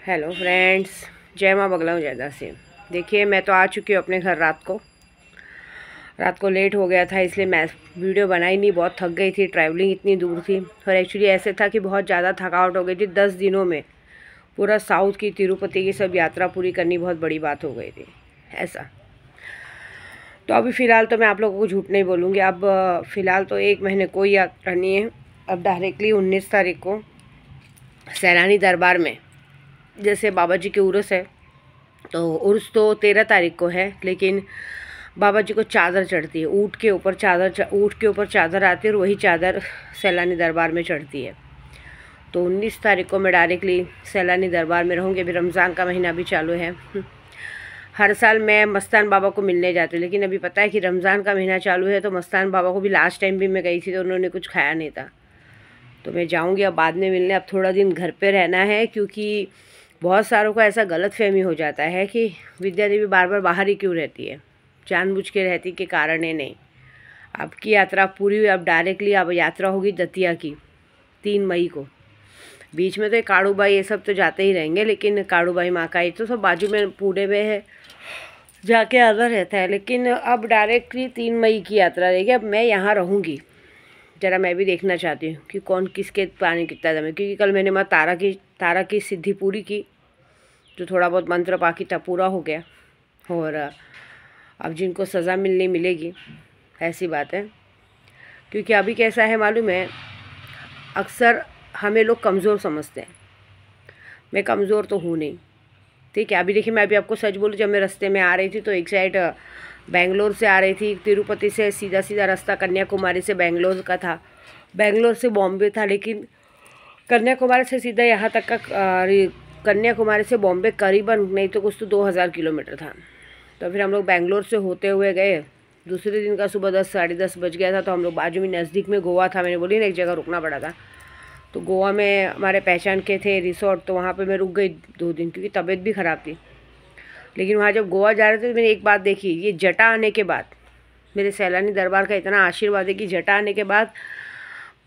Hello friends, जय माँ बगला मुजाहिदा से। देखिए, मैं तो आ चुकी हूँ अपने घर। रात को लेट हो गया था, इसलिए मैं वीडियो बनाई नहीं। बहुत थक गई थी, ट्रैवलिंग इतनी दूर थी। और एक्चुअली ऐसे था कि बहुत ज़्यादा थकावट हो गई थी। 10 दिनों में पूरा साउथ की, तिरुपति की सब यात्रा पूरी करनी बहुत बड़ी बात हो गई थी ऐसा। तो अभी फ़िलहाल तो मैं आप लोगों को झूठ नहीं बोलूँगी। अब फ़िलहाल तो 1 महीने कोई यात्रा नहीं है। अब डायरेक्टली 19 तारीख को सैलानी दरबार में, जैसे बाबा जी की उर्स है, तो उर्स तो 13 तारीख को है, लेकिन बाबा जी को चादर चढ़ती है। ऊँट के ऊपर चादर आती है और वही चादर सैलानी दरबार में चढ़ती है। तो 19 तारीख को मैं डायरेक्टली सैलानी दरबार में रहूँगी। अभी रमज़ान का महीना भी चालू है। हर साल मैं मस्तान बाबा को मिलने जाती हूँ, लेकिन अभी पता है कि रमज़ान का महीना चालू है, तो मस्तान बाबा को भी लास्ट टाइम भी मैं गई थी तो उन्होंने कुछ खाया नहीं था। तो मैं जाऊँगी अब बाद में मिलने। अब थोड़ा दिन घर पे रहना है, क्योंकि बहुत सारों को ऐसा गलतफहमी हो जाता है कि विद्या देवी बार बार बाहर ही क्यों रहती है, जानबूझ के रहती के कारण है नहीं। आपकी यात्रा पूरी हुई। अब डायरेक्टली अब यात्रा होगी दतिया की 3 मई को। बीच में तो काड़ूबाई ये सब तो जाते ही रहेंगे, लेकिन काड़ूबाई माँ का ये तो सब बाजू में पूरे में है, जाके आना रहता है। लेकिन अब डायरेक्टली 3 मई की यात्रा रहेगी। अब मैं यहाँ रहूँगी, ज़रा मैं भी देखना चाहती हूँ कि कौन किसके पानी कितना दम है, क्योंकि कल मैंने माँ तारा की सिद्धि पूरी की, जो थोड़ा बहुत मंत्र बाकी था पूरा हो गया। और अब जिनको सज़ा मिलनी मिलेगी, ऐसी बात है। क्योंकि अभी कैसा है मालूम है, अक्सर हमें लोग कमज़ोर समझते हैं। मैं कमज़ोर तो हूँ नहीं, ठीक है। अभी देखिए, मैं अभी आपको सच बोलूँ, जब मैं रास्ते में आ रही थी तो एक साइड बेंगलोर से आ रही थी, तिरुपति से सीधा रास्ता कन्याकुमारी से बेंगलोर का था, बेंगलोर से बॉम्बे था, लेकिन कन्याकुमारी से सीधा यहाँ तक का कन्याकुमारी से बॉम्बे करीबन नहीं तो कुछ तो 2000 किलोमीटर था। तो फिर हम लोग बेंगलोर से होते हुए गए। दूसरे दिन का सुबह 10 साढ़े 10 बज गया था। तो हम लोग बाजू में नज़दीक में गोवा था, मैंने बोली ना एक जगह रुकना पड़ा था। तो गोवा में हमारे पहचान के थे रिसोर्ट, तो वहाँ पे मैं रुक गई 2 दिन, क्योंकि तबीयत भी ख़राब थी। लेकिन वहाँ जब गोवा जा रहे थे तो मैंने एक बात देखी, ये जटा आने के बाद, मेरे सैलानी दरबार का इतना आशीर्वाद है कि जटा आने के बाद,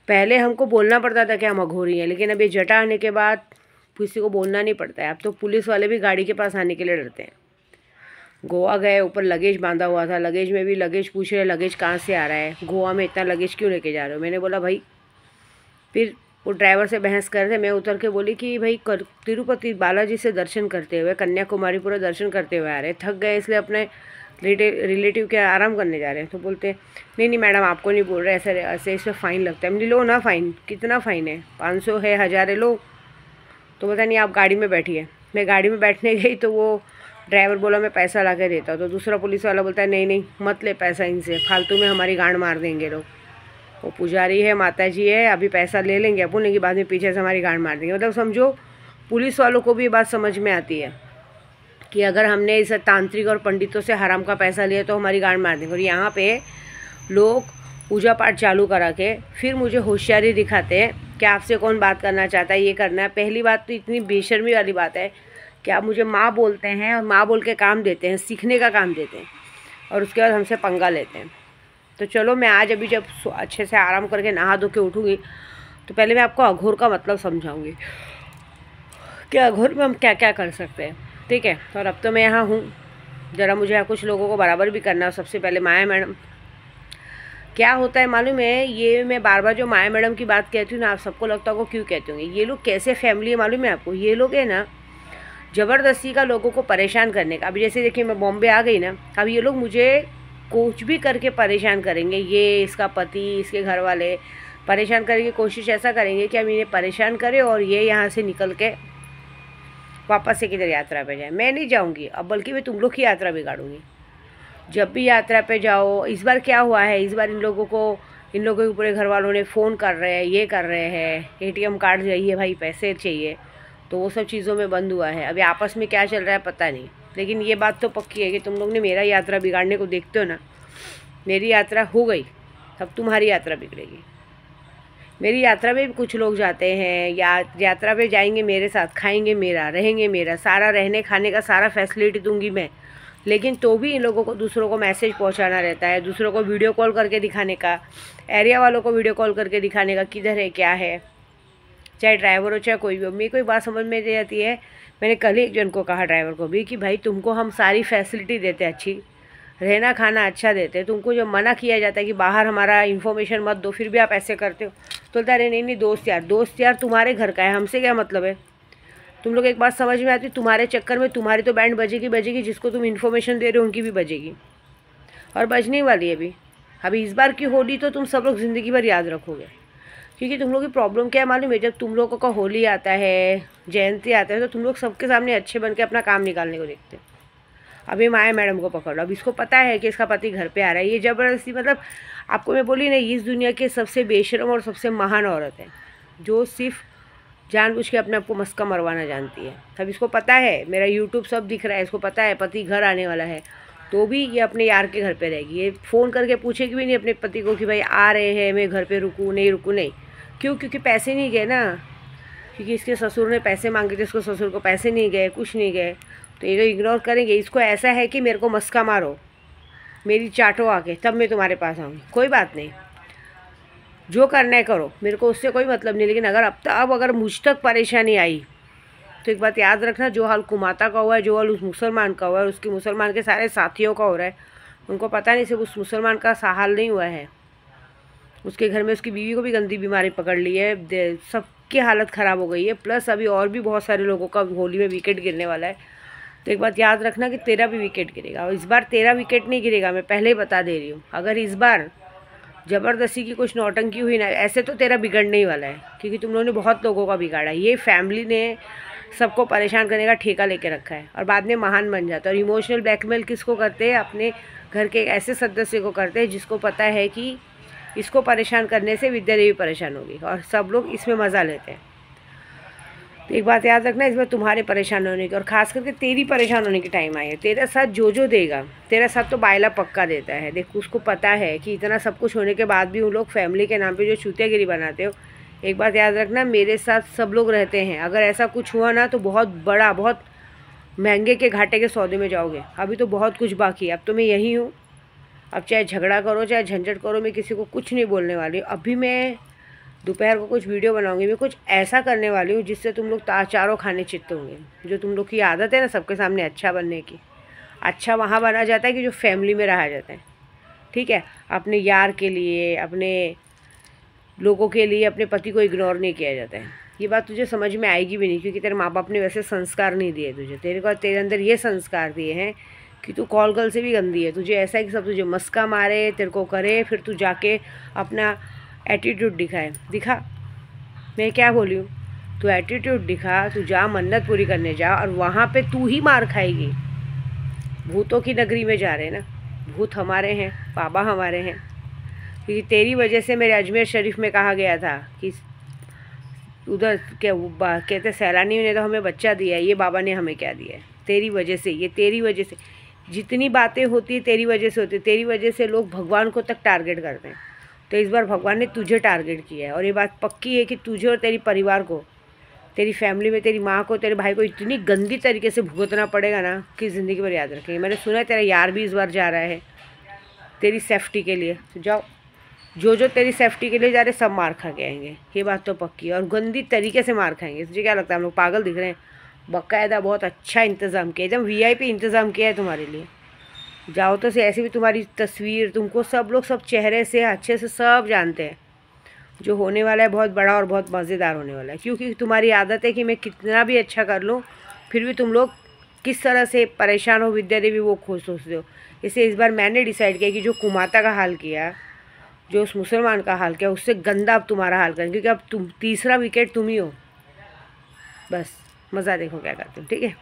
पहले हमको बोलना पड़ता था कि हम अघोरी हैं, लेकिन अब ये जटा आने के बाद किसी को बोलना नहीं पड़ता है। अब तो पुलिस वाले भी गाड़ी के पास आने के लिए डरते हैं। गोवा गए, ऊपर लगेज बांधा हुआ था, लगेज में भी लगेज पूछ रहे, लगेज कहाँ से आ रहा है, गोवा में इतना लगेज क्यों लेके जा रहे हो। मैंने बोला भाई, फिर वो ड्राइवर से बहस कर रहे थे। मैं उतर के बोली कि भाई तिरुपति बालाजी से दर्शन करते हुए, कन्याकुमारी पूरा दर्शन करते हुए आ रहे, थक गए इसलिए अपने रिलेटिव के आराम करने जा रहे हैं। तो बोलते नहीं मैडम, आपको नहीं बोल रहे, ऐसे ऐसे इसमें फ़ाइन लगता है। मैंने लो ना फ़ाइन, कितना फ़ाइन है, 500 है, 1000 है, लो। तो पता नहीं, आप गाड़ी में बैठिए। मैं गाड़ी में बैठने गई तो वो ड्राइवर बोला मैं पैसा ला के देता हूँ। तो दूसरा पुलिस वाला बोलता है नहीं मत ले पैसा इनसे, फालतू में हमारी गांड मार देंगे लोग। वो पुजारी है, माता जी है, अभी पैसा ले लेंगे अपन, लेकिन बाद में पीछे से हमारी गांड मार देंगे। मतलब समझो, पुलिस वालों को भी ये बात समझ में आती है कि अगर हमने इस तांत्रिक और पंडितों से हराम का पैसा लिया तो हमारी गांड मार देंगे। और यहाँ पे लोग पूजा पाठ चालू करा के फिर मुझे होशियारी दिखाते हैं कि आपसे कौन बात करना चाहता है, ये करना है। पहली बात तो इतनी बेशर्मी वाली बात है कि आप मुझे माँ बोलते हैं और माँ बोल के काम देते हैं, सीखने का काम देते हैं, और उसके बाद हमसे पंगा लेते हैं। तो चलो, मैं आज अभी जब अच्छे से आराम करके नहा धो के उठूँगी तो पहले मैं आपको अघोर का मतलब समझाऊंगी कि अघोर में हम क्या क्या कर सकते हैं, ठीक है। और अब तो मैं यहाँ हूँ, ज़रा मुझे यहाँ कुछ लोगों को बराबर भी करना है। सबसे पहले माया मैडम, क्या होता है मालूम है, ये मैं बार बार जो माया मैडम की बात कहती हूँ ना, आप सबको लगता होगा क्यों कहती होंगे। ये लोग कैसे फैमिली है मालूम है आपको। ये लोग है ना, ज़बरदस्ती का लोगों को परेशान करने का। अभी जैसे देखिए, मैं बॉम्बे आ गई ना, अब ये लोग मुझे कुछ भी करके परेशान करेंगे। ये इसका पति, इसके घर वाले परेशान करेंगे, कोशिश ऐसा करेंगे कि हम इन्हें परेशान करें और ये यहाँ से निकल के वापस से किधर यात्रा पे जाए। मैं नहीं जाऊँगी अब, बल्कि मैं तुम लोग की यात्रा बिगाड़ूंगी। जब भी यात्रा पे जाओ, इस बार क्या हुआ है, इस बार इन लोगों के पूरे घर वालों ने फ़ोन कर रहे हैं, ये कर रहे हैं, ATM कार्ड चाहिए भाई, पैसे चाहिए, तो वो सब चीज़ों में बंद हुआ है। अभी आपस में क्या चल रहा है पता नहीं, लेकिन ये बात तो पक्की है कि तुम लोग ने मेरा यात्रा बिगाड़ने को देखते हो ना। मेरी यात्रा हो गई, अब तुम्हारी यात्रा बिगड़ेगी। मेरी यात्रा में भी कुछ लोग जाते हैं, यात्रा पे जाएंगे मेरे साथ, खाएंगे मेरा, रहेंगे मेरा, सारा रहने खाने का सारा फैसिलिटी दूंगी मैं, लेकिन तो भी इन लोगों को दूसरों को मैसेज पहुंचाना रहता है, दूसरों को वीडियो कॉल करके दिखाने का, एरिया वालों को वीडियो कॉल करके दिखाने का किधर है क्या है। चाहे ड्राइवर हो चाहे कोई भी हो। मेरी कोई बात समझ में नहीं आती है। मैंने कल ही एक जन को कहा, ड्राइवर को भी, कि भाई तुमको हम सारी फैसिलिटी देते हैं, अच्छी रहना खाना अच्छा देते हैं, तुमको जो मना किया जाता है कि बाहर हमारा इन्फॉर्मेशन मत दो, फिर भी आप ऐसे करते हो। तो बोलता अरे नहीं दोस्त यार तुम्हारे घर का है, हमसे क्या मतलब है। तुम लोग एक बात समझ में आती, तुम्हारे चक्कर में तुम्हारी तो बैंड बजेगी, जिसको तुम इन्फॉर्मेशन दे रहे हो उनकी भी बजेगी, और बजने वाली है भी। अभी इस बार की होली तो तुम सब लोग ज़िंदगी भर याद रखोगे, क्योंकि तुम लोग की प्रॉब्लम क्या है मालूम है, जब तुम लोगों का होली आता है, जयंती आता है, तो तुम लोग सबके सामने अच्छे बन के अपना काम निकालने को देखते हो। अभी माया मैडम को पकड़ लो, अब इसको पता है कि इसका पति घर पे आ रहा है, ये ज़बरदस्ती, मतलब आपको मैं बोली नहीं, इस दुनिया के सबसे बेशरम और सबसे महान औरत है, जो सिर्फ जानबूझ के अपने आप को मस्का मरवाना जानती है। अब इसको पता है मेरा यूट्यूब सब दिख रहा है, इसको पता है पति घर आने वाला है, तो भी ये अपने यार के घर पे रहेगी। ये फ़ोन करके पूछेगी भी नहीं अपने पति को कि भाई आ रहे हैं, मैं घर पे रुकूँ नहीं। क्यों? क्योंकि पैसे नहीं गए ना, क्योंकि इसके ससुर ने पैसे मांगे थे, इसको ससुर को पैसे नहीं गए, कुछ नहीं गए, तो ये तो इग्नोर करेंगे। इसको ऐसा है कि मेरे को मस्का मारो, मेरी चाटो आके, तब मैं तुम्हारे पास आऊँगी। कोई बात नहीं, जो करना है करो, मेरे को उससे कोई मतलब नहीं। लेकिन अब अगर मुझ तक परेशानी आई तो एक बात याद रखना, जो हाल कुमाता का हुआ है, जो हाल उस मुसलमान का हुआ है, उसके मुसलमान के सारे साथियों का हो रहा है, उनको पता नहीं, सिर्फ उस मुसलमान का हाल नहीं हुआ है, उसके घर में उसकी बीवी को भी गंदी बीमारी पकड़ ली है, सबकी हालत ख़राब हो गई है, प्लस अभी और भी बहुत सारे लोगों का होली में विकेट गिरने वाला है। तो एक बात याद रखना कि तेरा भी विकेट गिरेगा, और इस बार तेरा विकेट नहीं गिरेगा, मैं पहले ही बता दे रही हूँ। अगर इस बार ज़बरदस्ती की कुछ नौटंकी हुई ना, ऐसे तो तेरा बिगड़ने ही वाला है, क्योंकि तुम लोगों ने बहुत लोगों का बिगाड़ा है। ये फैमिली ने सबको परेशान करने का ठेका लेके रखा है, और बाद में महान बन जाता है। और इमोशनल ब्लैकमेल किसको करते हैं? अपने घर के एक ऐसे सदस्य को करते हैं जिसको पता है कि इसको परेशान करने से विद्या देवी परेशान होगी, और सब लोग इसमें मज़ा लेते हैं। तो एक बात याद रखना, इसमें तुम्हारे परेशान होने की और ख़ास करके तेरी परेशान होने की टाइम आई है। तेरा साथ जो देगा, तेरा साथ तो बायला पक्का देता है। देख, उसको पता है कि इतना सब कुछ होने के बाद भी उन लोग फैमिली के नाम पे जो चूतियागिरी बनाते हो। एक बात याद रखना, मेरे साथ सब लोग रहते हैं, अगर ऐसा कुछ हुआ ना तो बहुत बड़ा, बहुत महंगे के घाटे के सौदे में जाओगे। अभी तो बहुत कुछ बाकी है, अब तो मैं यहीं हूँ। अब चाहे झगड़ा करो चाहे झंझट करो, मैं किसी को कुछ नहीं बोलने वाली हूँ। अभी मैं दोपहर को कुछ वीडियो बनाऊंगी, मैं कुछ ऐसा करने वाली हूँ जिससे तुम लोग चारों खाने चित्त होंगे। जो तुम लोग की आदत है ना सबके सामने अच्छा बनने की, अच्छा वहाँ बना जाता है कि जो फैमिली में रहा जाता है, ठीक है। अपने यार के लिए, अपने लोगों के लिए अपने पति को इग्नोर नहीं किया जाता है। ये बात तुझे समझ में आएगी भी नहीं, क्योंकि तेरे माँ बाप ने वैसे संस्कार नहीं दिए तुझे। तेरे अंदर ये संस्कार दिए हैं कि तू कॉल गर्ल से भी गंदी है। तुझे ऐसा है कि सब तुझे मस्का मारे, तेरे को करे, फिर तू जाके अपना एटीट्यूड दिखा। मैं क्या बोली हूँ? तू एटीट्यूड दिखा, तू जा मन्नत पूरी करने जा, और वहाँ पे तू ही मार खाएगी। भूतों की नगरी में जा रहे हैं ना, भूत हमारे हैं, बाबा हमारे हैं, क्योंकि तेरी वजह से मेरे अजमेर शरीफ में कहा गया था कि उधर क्या कहते सैलानियों ने तो हमें बच्चा दिया है, ये बाबा ने हमें क्या दिया है? तेरी वजह से, ये तेरी वजह से जितनी बातें होती है तेरी वजह से होती है। तेरी वजह से लोग भगवान को तक टारगेट करते हैं, तो इस बार भगवान ने तुझे टारगेट किया है। और ये बात पक्की है कि तुझे और तेरी परिवार को, तेरी फैमिली में तेरी माँ को, तेरे भाई को इतनी गंदी तरीके से भुगतना पड़ेगा ना कि ज़िंदगी भर याद रखेंगे। मैंने सुना है तेरा यार भी इस बार जा रहा है तेरी सेफ्टी के लिए, तो जाओ, जो तेरी सेफ्टी के लिए जा रहे सब मार खा के आएंगे, ये बात तो पक्की है, और गंदी तरीके से मार खाएंगे। तुझे क्या लगता है हम लोग पागल दिख रहे हैं? बाकायदा बहुत अच्छा इंतज़ाम किया, एकदम VIP इंतज़ाम किया है तुम्हारे लिए। जाओ तो से, ऐसे भी तुम्हारी तस्वीर, तुमको सब लोग सब चेहरे से अच्छे से सब जानते हैं। जो होने वाला है बहुत बड़ा और बहुत मज़ेदार होने वाला है, क्योंकि तुम्हारी आदत है कि मैं कितना भी अच्छा कर लूँ फिर भी तुम लोग किस तरह से परेशान हो विद्या देवी वो खुश सोचते हो। इससे इस बार मैंने डिसाइड किया कि जो कुमाता का हाल किया, जो उस मुसलमान का हाल किया, उससे गंदा अब तुम्हारा हाल करें, क्योंकि अब तुम तीसरा विकेट तुम ही हो। बस मज़ा देखो क्या करते हो, ठीक है।